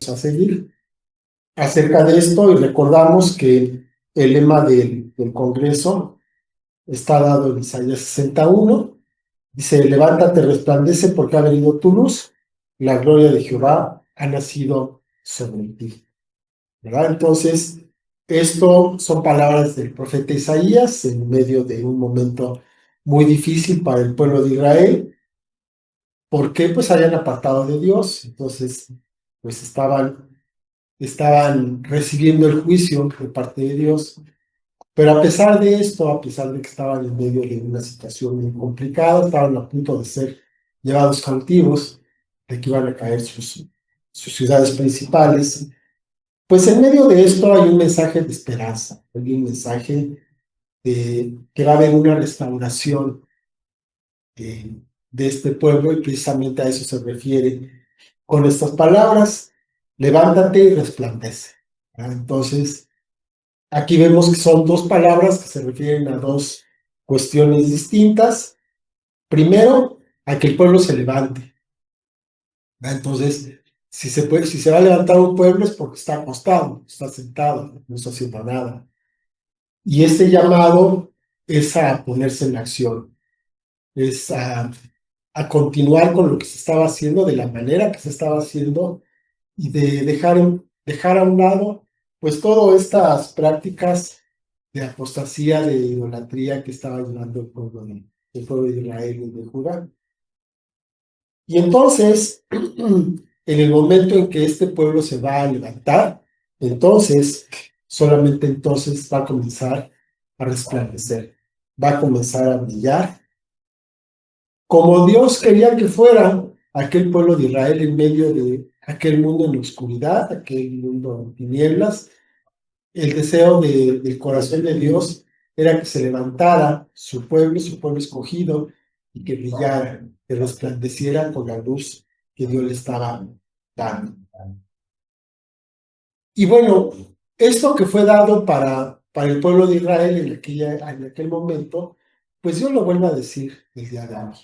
vamos a seguir. Acerca de esto, y recordamos que el lema del Congreso está dado en Isaías 61. Dice: levántate, resplandece, porque ha venido tu luz, la gloria de Jehová ha nacido sobre ti. ¿Verdad? Entonces, esto son palabras del profeta Isaías en medio de un momento muy difícil para el pueblo de Israel, porque pues habían apartado de Dios. Entonces pues estaban recibiendo el juicio de parte de Dios. Pero a pesar de esto, a pesar de que estaban en medio de una situación muy complicada, estaban a punto de ser llevados cautivos, de que iban a caer sus ciudades principales, pues en medio de esto hay un mensaje de esperanza, hay un mensaje de que va a haber una restauración de este pueblo, y precisamente a eso se refiere con estas palabras: levántate y resplandece. ¿Verdad? Entonces, aquí vemos que son dos palabras que se refieren a dos cuestiones distintas. Primero, a que el pueblo se levante. ¿Verdad? Entonces, si se va a levantar un pueblo es porque está acostado, está sentado, no está haciendo nada. Y este llamado es a ponerse en acción, es a continuar con lo que se estaba haciendo de la manera que se estaba haciendo, y de dejar a un lado pues todas estas prácticas de apostasía, de idolatría que estaba llevando el pueblo de Israel y de Judá. Y entonces, en el momento en que este pueblo se va a levantar, entonces, solamente entonces va a comenzar a resplandecer, va a comenzar a brillar, como Dios quería que fuera aquel pueblo de Israel en medio de aquel mundo en oscuridad, aquel mundo en tinieblas. El deseo del corazón de Dios era que se levantara su pueblo escogido, y que brillara, que resplandeciera con la luz que Dios le estaba dando. Y bueno, esto que fue dado para el pueblo de Israel en aquel momento, pues Dios lo vuelve a decir el día de hoy,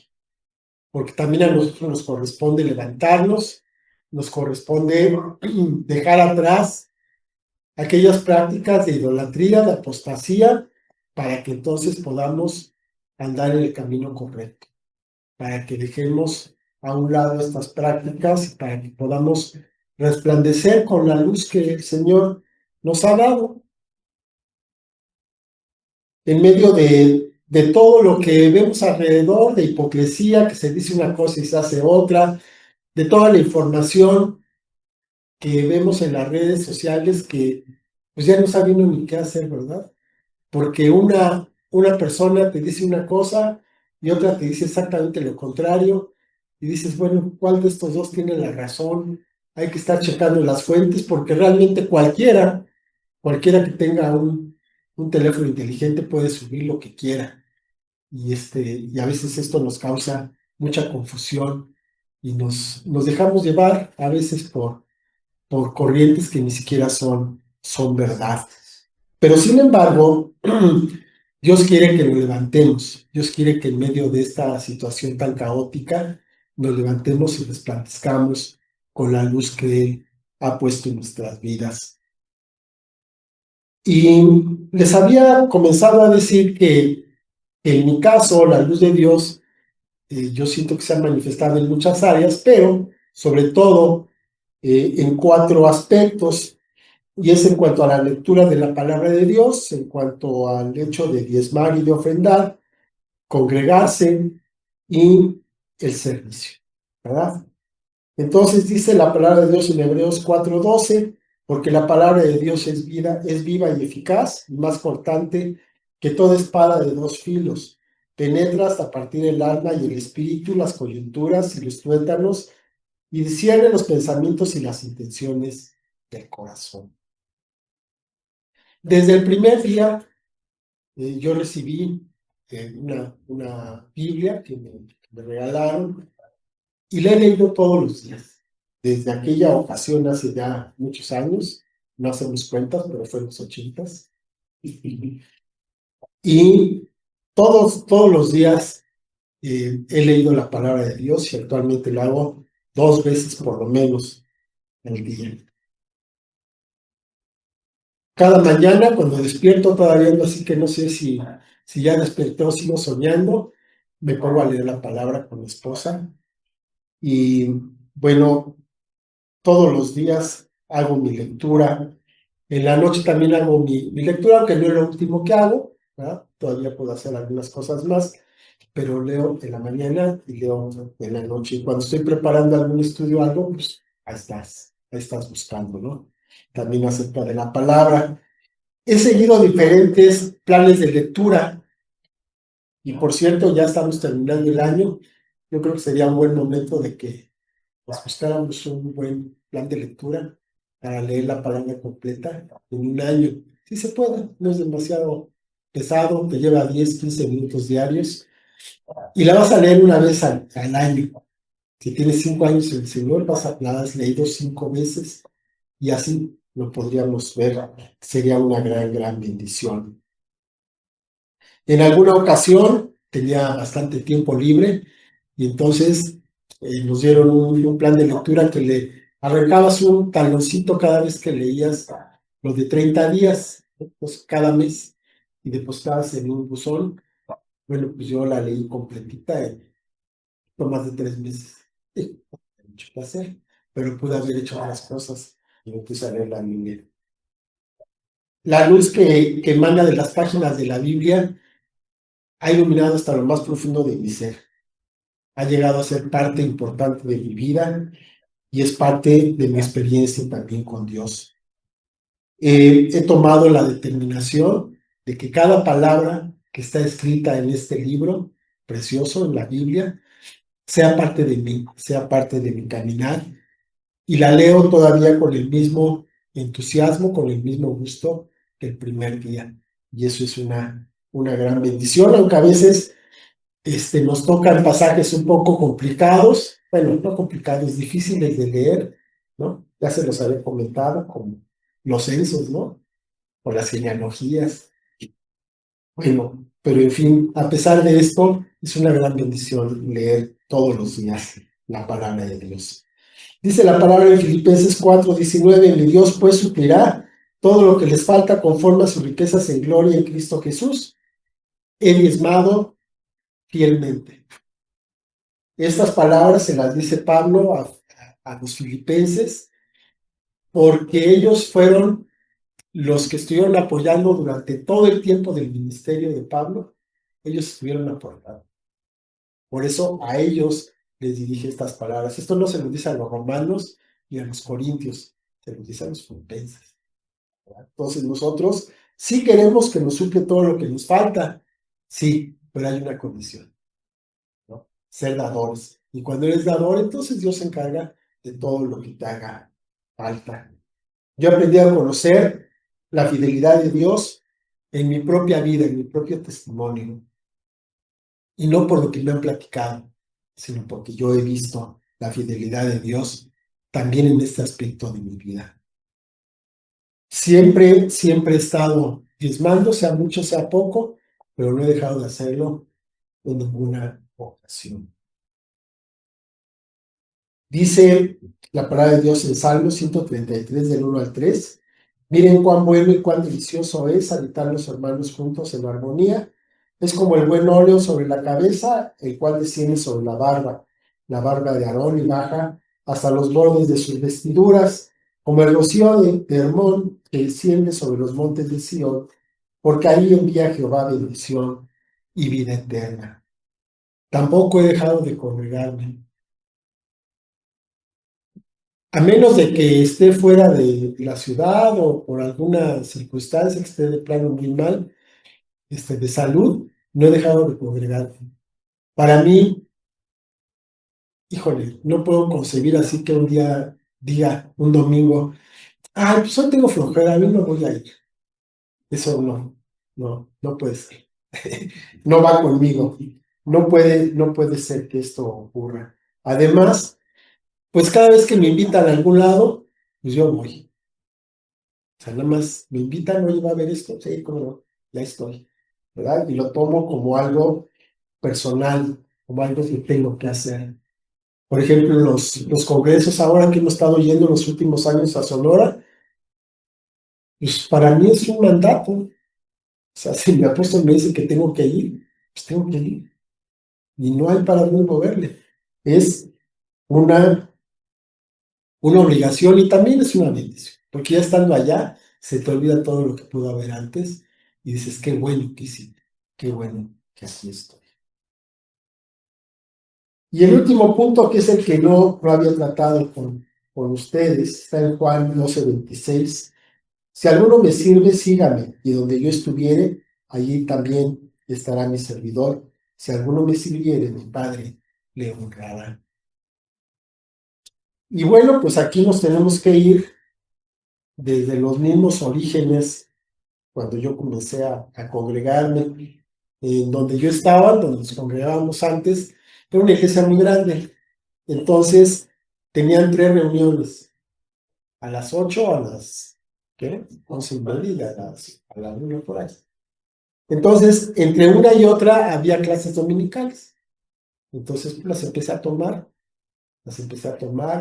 porque también a nosotros nos corresponde levantarnos, nos corresponde dejar atrás aquellas prácticas de idolatría, de apostasía, para que entonces podamos andar en el camino correcto, para que dejemos a un lado estas prácticas y para que podamos resplandecer con la luz que el Señor nos ha dado en medio de todo lo que vemos alrededor, de hipocresía, que se dice una cosa y se hace otra, de toda la información que vemos en las redes sociales, que pues ya no saben ni qué hacer, ¿verdad? Porque una persona te dice una cosa y otra te dice exactamente lo contrario, y dices, bueno, ¿cuál de estos dos tiene la razón? Hay que estar checando las fuentes, porque realmente cualquiera que tenga un teléfono inteligente puede subir lo que quiera, y a veces esto nos causa mucha confusión, y nos dejamos llevar a veces por corrientes que ni siquiera son verdad. Pero sin embargo, Dios quiere que nos levantemos. Dios quiere que en medio de esta situación tan caótica nos levantemos y resplandezcamos con la luz que Él ha puesto en nuestras vidas. Y les había comenzado a decir que en mi caso la luz de Dios, yo siento que se ha manifestado en muchas áreas, pero sobre todo en cuatro aspectos. Y es en cuanto a la lectura de la palabra de Dios, en cuanto al hecho de diezmar y de ofrendar, congregarse y el servicio, ¿verdad? Entonces dice la palabra de Dios en Hebreos 4:12: porque la palabra de Dios es vida, es viva y eficaz, y más cortante que toda espada de dos filos, penetra hasta partir el alma y el espíritu, las coyunturas y los tuétanos, y discierne los pensamientos y las intenciones del corazón. Desde el primer día yo recibí una Biblia que me regalaron, y la he leído todos los días. Desde aquella ocasión hace ya muchos años, no hacemos cuentas, pero fue en los 80s. Y todos los días he leído la palabra de Dios, y actualmente lo hago 2 veces por lo menos al día. Cada mañana cuando despierto todavía ando así que no sé si ya desperté o sigo soñando, me pongo a leer la palabra con mi esposa y bueno, todos los días hago mi lectura. En la noche también hago mi lectura, que no es lo último que hago, ¿verdad? Todavía puedo hacer algunas cosas más, pero leo en la mañana y leo en la noche. Y cuando estoy preparando algún estudio o algo, pues ahí estás buscando, ¿no? También acerca de la palabra. He seguido diferentes planes de lectura y por cierto, ya estamos terminando el año. Yo creo que sería un buen momento de que pues, buscáramos un buen plan de lectura para leer la palabra completa en un año. Sí se puede, no es demasiado pesado, te lleva 10, 15 minutos diarios y la vas a leer una vez al año. Si tienes 5 años en el Señor, la has leído 5 veces y así lo podríamos ver. Sería una gran bendición. En alguna ocasión tenía bastante tiempo libre y entonces nos dieron un plan de lectura que le arrancabas un taloncito cada vez que leías lo de 30 días, ¿no? Pues cada mes y depositabas en un buzón. Bueno, pues yo la leí completita en no más de 3 meses. Sí, mucho placer, pero pude haber hecho otras cosas y me puse a leer la Biblia. La luz que emana de las páginas de la Biblia ha iluminado hasta lo más profundo de mi ser. Ha llegado a ser parte importante de mi vida y es parte de mi experiencia también con Dios. He tomado la determinación de que cada palabra que está escrita en este libro precioso, en la Biblia, sea parte de mí, sea parte de mi caminar y la leo todavía con el mismo entusiasmo, con el mismo gusto que el primer día. Y eso es una gran bendición, aunque a veces nos tocan pasajes un poco complicados, bueno, no complicados, difíciles de leer, ¿no? Ya se los había comentado, como los censos, ¿no? O las genealogías. Bueno, pero en fin, a pesar de esto, es una gran bendición leer todos los días la palabra de Dios. Dice la palabra en Filipenses 4:19, mi Dios pues suplirá todo lo que les falta conforme a sus riquezas en gloria en Cristo Jesús. He diezmado fielmente. Estas palabras se las dice Pablo a los filipenses porque ellos fueron los que estuvieron apoyando durante todo el tiempo del ministerio de Pablo. Ellos estuvieron apoyando. Por eso a ellos les dirige estas palabras. Esto no se lo dice a los romanos ni a los corintios, se lo dice a los filipenses, ¿verdad? Entonces nosotros sí queremos que nos suple todo lo que nos falta, sí, pero hay una condición, ¿no? Ser dadores. Y cuando eres dador, entonces Dios se encarga de todo lo que te haga falta. Yo aprendí a conocer la fidelidad de Dios en mi propia vida, en mi propio testimonio, y no por lo que me han platicado, sino porque yo he visto la fidelidad de Dios también en este aspecto de mi vida. Siempre he estado diezmando, sea mucho, sea poco, pero no he dejado de hacerlo en ninguna ocasión. Dice la palabra de Dios en Salmo 133, del 1 al 3. Miren cuán bueno y cuán delicioso es habitar los hermanos juntos en armonía. Es como el buen óleo sobre la cabeza, el cual desciende sobre la barba de Aarón y baja hasta los bordes de sus vestiduras, como el rocío de Hermón que desciende sobre los montes de Sión, porque ahí envía Jehová bendición y vida eterna. Tampoco he dejado de congregarme a menos de que esté fuera de la ciudad o por alguna circunstancia que esté de plano muy mal, de salud, no he dejado de congregar. Para mí, híjole, no puedo concebir así que un día diga, un domingo, ay, pues hoy tengo flojera, a mí no voy a ir. Eso no puede ser. No va conmigo. No puede ser que esto ocurra. Además, pues cada vez que me invitan a algún lado, pues yo voy. O sea, nada más me invitan, oye, va a ver esto, sí, cómo no, ya estoy, ¿verdad? Y lo tomo como algo personal, como algo que tengo que hacer. Por ejemplo, los congresos ahora que hemos estado yendo los últimos años a Sonora, Pues para mí es un mandato. O sea, si mi apóstol me dice que tengo que ir, pues tengo que ir. Y no hay para dónde moverle. Es una, una obligación y también es una bendición. Porque ya estando allá, se te olvida todo lo que pudo haber antes y dices, qué bueno que hiciste, qué bueno que así estoy. Y el último punto, que es el que no había tratado con ustedes, está en Juan 12:26. Si alguno me sirve, sígame, y donde yo estuviere, allí también estará mi servidor. Si alguno me sirviere, mi Padre le honrará. Y bueno, pues aquí nos tenemos que ir desde los mismos orígenes, cuando yo comencé a congregarme, en donde yo estaba, donde nos congregábamos antes, era una iglesia muy grande. Entonces, tenían 3 reuniones, a las 8, a las, ¿qué? 11:30 y a la 1 por ahí. Entonces, entre una y otra había clases dominicales. Entonces, pues, las empecé a tomar,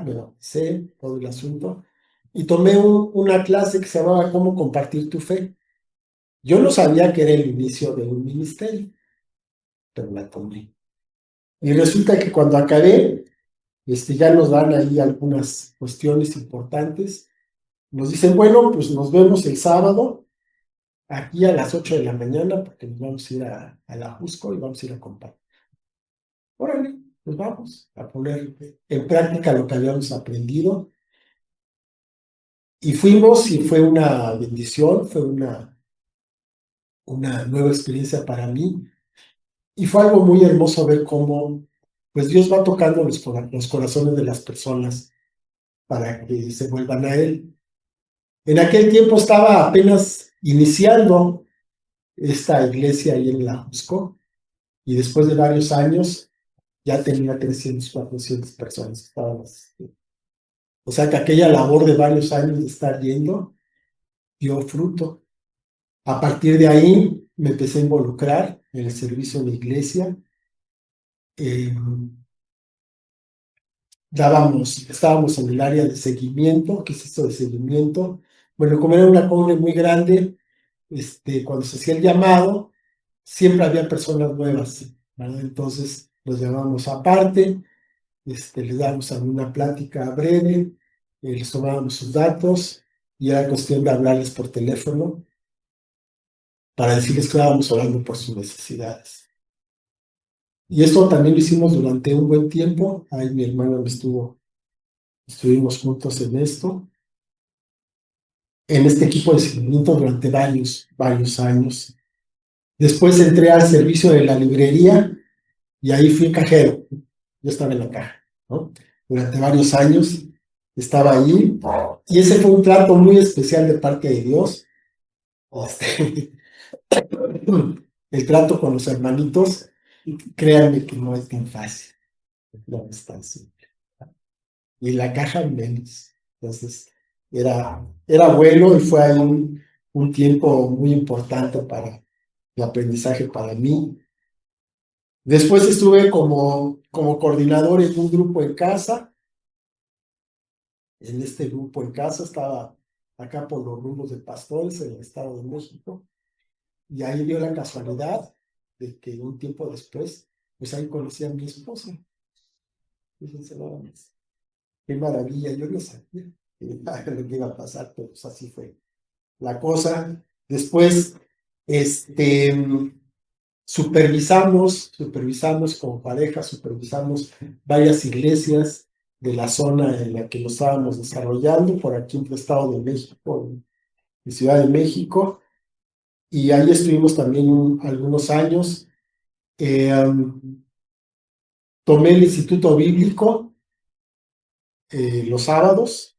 me bauticé, todo el asunto, y tomé una clase que se llamaba Cómo compartir tu fe. Yo no sabía que era el inicio de un ministerio, pero la tomé. Y resulta que cuando acabé, ya nos dan ahí algunas cuestiones importantes. Nos dicen, bueno, pues nos vemos el sábado, aquí a las 8 de la mañana, porque nos vamos a ir a la Jusco y vamos a ir a compartir. Órale, pues vamos a poner en práctica lo que habíamos aprendido. Y fuimos y fue una bendición, fue una nueva experiencia para mí. Y fue algo muy hermoso ver cómo pues Dios va tocando los corazones de las personas para que se vuelvan a Él. En aquel tiempo estaba apenas iniciando esta iglesia ahí en la Jusco y después de varios años ya tenía 300, 400 personas que estaban asistiendo. O sea que aquella labor de varios años de estar yendo dio fruto. A partir de ahí me empecé a involucrar en el servicio de la iglesia. Eh, estábamos en el área de seguimiento. ¿Qué es esto de seguimiento? Bueno, como era una comunidad muy grande, cuando se hacía el llamado, siempre había personas nuevas, ¿verdad? Entonces los llamamos aparte, les dábamos alguna plática breve, les tomábamos sus datos y era cuestión de hablarles por teléfono para decirles que estábamos orando por sus necesidades. Y esto también lo hicimos durante un buen tiempo. Ahí mi hermano estuvimos juntos en este equipo de seguimiento durante varios años. Después entré al servicio de la librería y ahí fui cajero. Yo estaba en la caja, ¿no? Durante varios años estaba ahí y ese fue un trato muy especial de parte de Dios. Este, el trato con los hermanitos, créanme que no es tan fácil, no es tan simple. Y la caja menos. Entonces, era bueno y fue ahí un tiempo muy importante para el aprendizaje para mí. Después estuve como coordinador en un grupo en casa. En este grupo en casa estaba acá por los rumbos de Pastores, en el Estado de México. Y ahí dio la casualidad de que un tiempo después, pues ahí conocí a mi esposa. Fíjense nada más. Qué maravilla, yo no sabía lo que iba a pasar, pero pues así fue la cosa. Después, este, supervisamos como pareja, supervisamos varias iglesias de la zona en la que nos estábamos desarrollando, por aquí en el Estado de México, en Ciudad de México, y ahí estuvimos también algunos años. Tomé el Instituto Bíblico los sábados,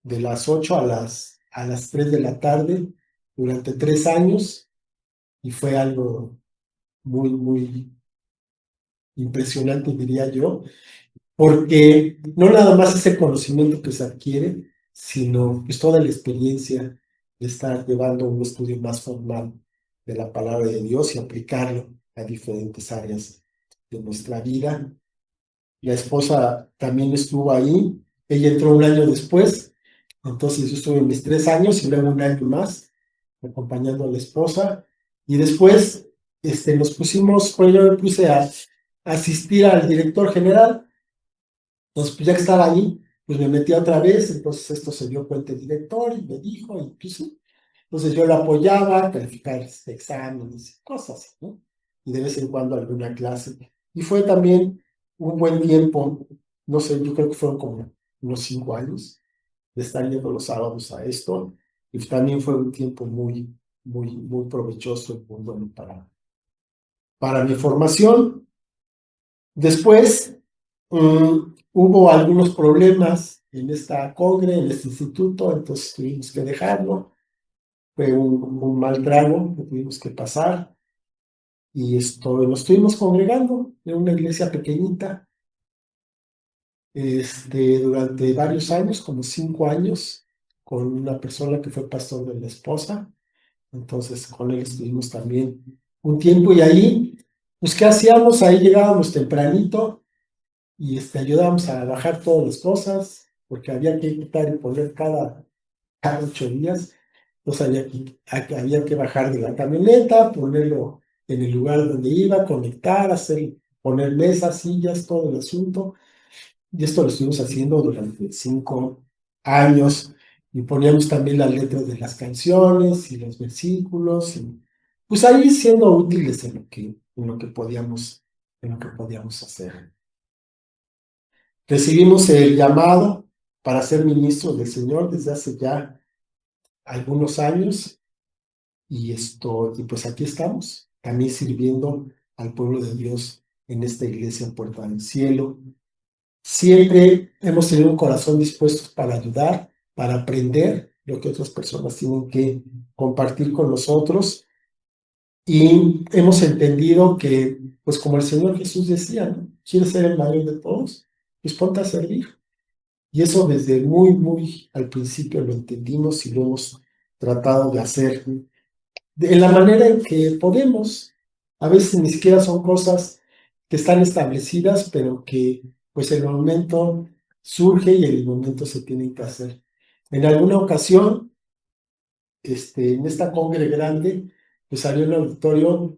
de las 8 a las 3 de la tarde, durante 3 años, y fue algo muy, muy impresionante, diría yo, porque no nada más es el conocimiento que se adquiere, sino pues toda la experiencia de estar llevando un estudio más formal de la palabra de Dios y aplicarlo a diferentes áreas de nuestra vida. La esposa también estuvo ahí, ella entró un año después, Entonces yo estuve mis 3 años y luego un año más acompañando a la esposa. Y después nos pusimos, pues yo me puse a asistir al director general. Entonces, pues ya que estaba ahí, pues me metí otra vez. Entonces esto se dio cuenta el director y me dijo, y pues sí. Entonces yo lo apoyaba, calificar exámenes, cosas así, ¿no? Y de vez en cuando alguna clase. Y fue también un buen tiempo, no sé, yo creo que fueron como unos 5 años de estar yendo los sábados a esto. Y también fue un tiempo muy, muy, muy provechoso y muy bueno para mi formación. Después hubo algunos problemas en esta congre, en este instituto, entonces tuvimos que dejarlo. Fue un mal trago que tuvimos que pasar y nos estuvimos congregando en una iglesia pequeñita durante varios años, como 5 años, con una persona que fue pastor de la esposa. Entonces con él estuvimos también un tiempo y ahí, pues ¿qué hacíamos? Ahí llegábamos tempranito y ayudábamos a bajar todas las cosas, porque había que quitar y poner cada 8 días. Entonces había que bajar de la camioneta, ponerlo en el lugar donde iba, conectar, poner mesas, sillas, todo el asunto. Y esto lo estuvimos haciendo durante 5 años y poníamos también las letras de las canciones y los versículos y pues ahí siendo útiles en lo que podíamos hacer. Recibimos el llamado para ser ministros del Señor desde hace ya algunos años y pues aquí estamos, también sirviendo al pueblo de Dios en esta iglesia Puerta del Cielo. Siempre hemos tenido un corazón dispuesto para ayudar, para aprender lo que otras personas tienen que compartir con nosotros. Y hemos entendido que, pues como el Señor Jesús decía, ¿no? ¿Quieres ser el mayor de todos? Pues ponte a servir. Y eso desde muy, muy al principio lo entendimos y lo hemos tratado de hacer en la manera en que podemos. A veces ni siquiera son cosas que están establecidas, pero que pues el momento surge y el momento se tienen que hacer. En alguna ocasión, en esta congre grande, pues salió un auditorio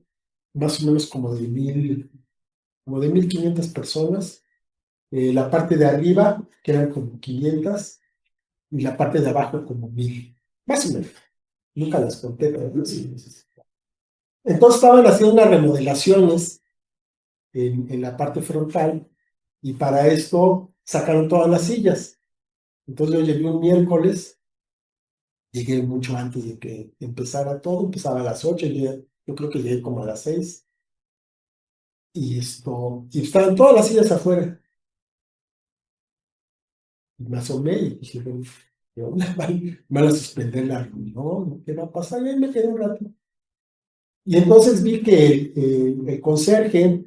más o menos como de 1,500 personas. La parte de arriba, que eran como 500, y la parte de abajo como 1,000, más o menos. Nunca las conté, pero más o menos. Entonces estaban haciendo unas remodelaciones en la parte frontal y para esto sacaron todas las sillas. Entonces yo llegué un miércoles, llegué mucho antes de que empezara todo, empezaba a las 8, yo creo que llegué como a las 6 y estaban todas las sillas afuera. Y me asomé y dije, bueno, ¿qué onda? ¿Van a suspender la reunión? ¿Qué va a pasar? Y ahí me quedé un rato. Y entonces vi que el conserje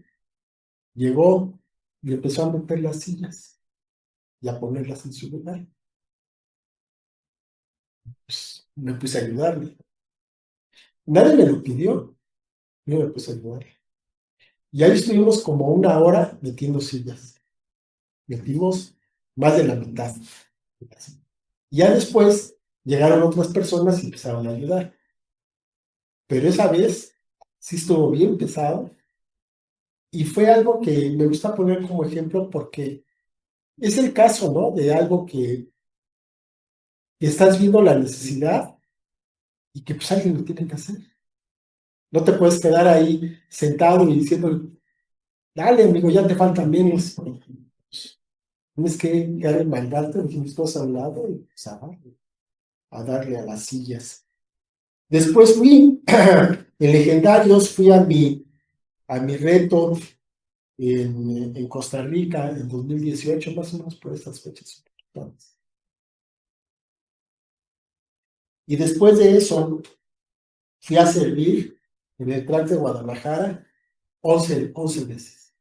llegó y empezó a meter las sillas y a ponerlas en su lugar. Pues me puse a ayudarle. Nadie me lo pidió, yo me puse a ayudar. Y ahí estuvimos como una hora metiendo sillas. Metimos más de la mitad. Y ya después llegaron otras personas y empezaron a ayudar. Pero esa vez sí estuvo bien pesado y fue algo que me gusta poner como ejemplo porque es el caso, ¿no? De algo que estás viendo la necesidad y que pues alguien lo tiene que hacer. No te puedes quedar ahí sentado y diciendo, dale, amigo, ya te faltan menos. Tienes que dar el mandato, mis cosas a un lado y pues, a darle a las sillas. Después fui en Legendarios, fui a mi reto en Costa Rica en 2018, más o menos por estas fechas. Y después de eso, fui a servir en el TRAC de Guadalajara 11 veces,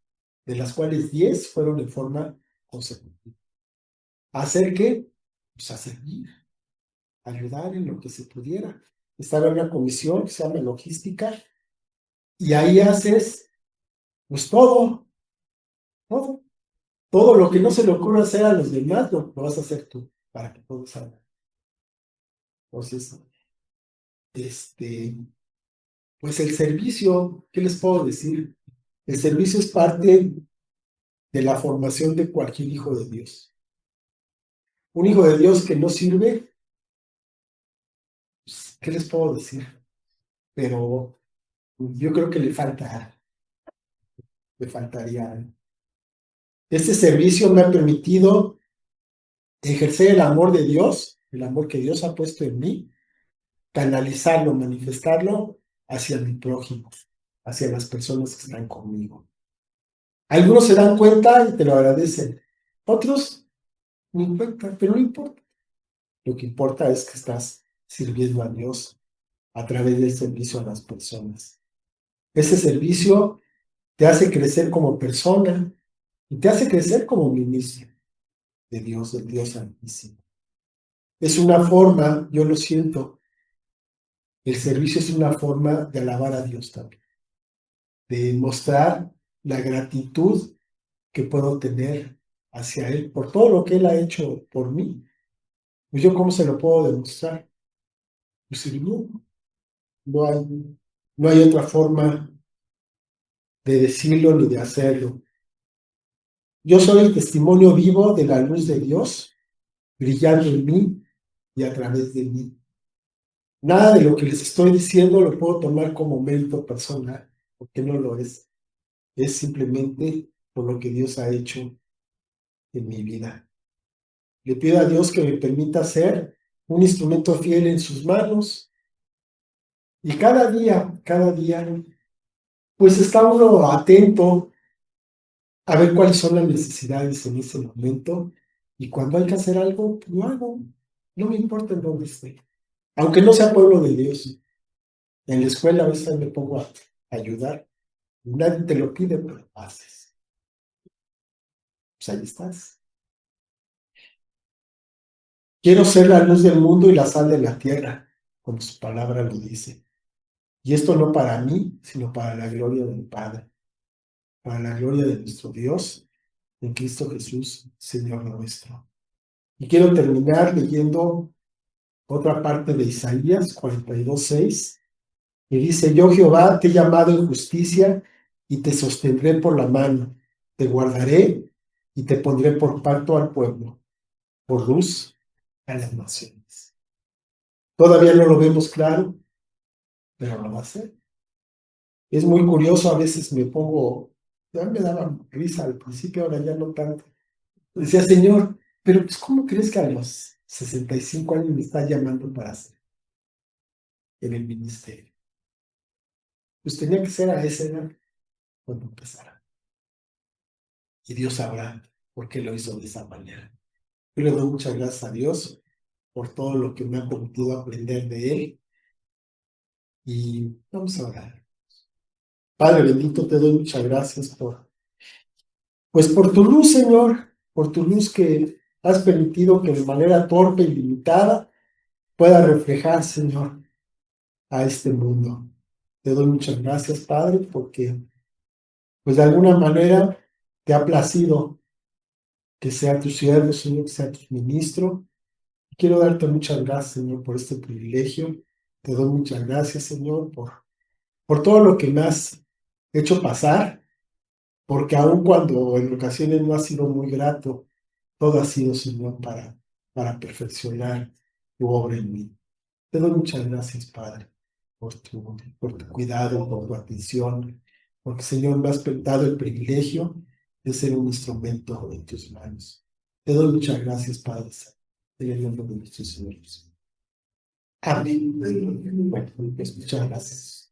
de las cuales 10 fueron en forma consecutiva. ¿Hacer qué? Pues a servir, ayudar en lo que se pudiera. Estaba en una comisión que se llama logística y ahí haces pues todo, todo lo que no se le ocurra hacer a los demás, lo vas a hacer tú para que todos salgan. Entonces, pues el servicio, ¿qué les puedo decir? El servicio es parte de la formación de cualquier hijo de Dios. Un hijo de Dios que no sirve, pues, ¿qué les puedo decir? Pero yo creo que le faltaría. Este servicio me ha permitido ejercer el amor de Dios, el amor que Dios ha puesto en mí, canalizarlo, manifestarlo hacia mi prójimo, hacia las personas que están conmigo. Algunos se dan cuenta y te lo agradecen, otros ni cuenta, pero no importa. Lo que importa es que estás sirviendo a Dios a través del servicio a las personas. Ese servicio te hace crecer como persona y te hace crecer como ministro de Dios, del Dios Santísimo. Es una forma, yo lo siento, el servicio es una forma de alabar a Dios también, de mostrar la gratitud que puedo tener hacia Él por todo lo que Él ha hecho por mí. Pues yo, ¿cómo se lo puedo demostrar? Pues sirviendo. No hay, no hay otra forma de decirlo ni de hacerlo. Yo soy el testimonio vivo de la luz de Dios brillando en mí y a través de mí. Nada de lo que les estoy diciendo lo puedo tomar como mérito personal, porque no lo es. Es simplemente por lo que Dios ha hecho en mi vida. Le pido a Dios que me permita ser un instrumento fiel en sus manos y cada día, pues está uno atento a ver cuáles son las necesidades en ese momento y cuando hay que hacer algo, pues lo hago. No me importa en dónde esté. Aunque no sea pueblo de Dios. En la escuela a veces me pongo a ayudar. Nadie te lo pide, pero lo haces. Pues ahí estás. Quiero ser la luz del mundo y la sal de la tierra, como su palabra lo dice. Y esto no para mí, sino para la gloria del Padre, para la gloria de nuestro Dios, en Cristo Jesús, Señor nuestro. Y quiero terminar leyendo otra parte de Isaías 42:6, que dice: Yo Jehová te he llamado en justicia y te sostendré por la mano, te guardaré y te pondré por pacto al pueblo, por luz a las naciones. Todavía no lo vemos claro, pero lo va a hacer. Es muy curioso, a veces me pongo, ya me daba risa al principio, ahora ya no tanto. Decía, Señor, pero pues ¿cómo crees que a los 65 años me está llamando para hacer en el ministerio? Pues tenía que ser a esa edad cuando empezara. Y Dios sabrá por qué lo hizo de esa manera. Yo le doy muchas gracias a Dios por todo lo que me ha permitido aprender de Él. Y vamos a orar. Padre bendito, te doy muchas gracias pues por tu luz, Señor, por tu luz que has permitido que de manera torpe y limitada pueda reflejar, Señor, a este mundo. Te doy muchas gracias, Padre, porque pues de alguna manera te ha placido que sea tu siervo, Señor, que sea tu ministro. Quiero darte muchas gracias, Señor, por este privilegio. Te doy muchas gracias, Señor, por todo lo que me has hecho pasar, porque aun cuando en ocasiones no ha sido muy grato, todo ha sido, Señor, para perfeccionar tu obra en mí. Te doy muchas gracias, Padre, por tu cuidado, por tu atención, porque, Señor, me has dado el privilegio de ser un instrumento en tus manos. Te doy muchas gracias, Padre, en el nombre de nuestro Señor Jesús. Amén. Bueno, pues muchas gracias.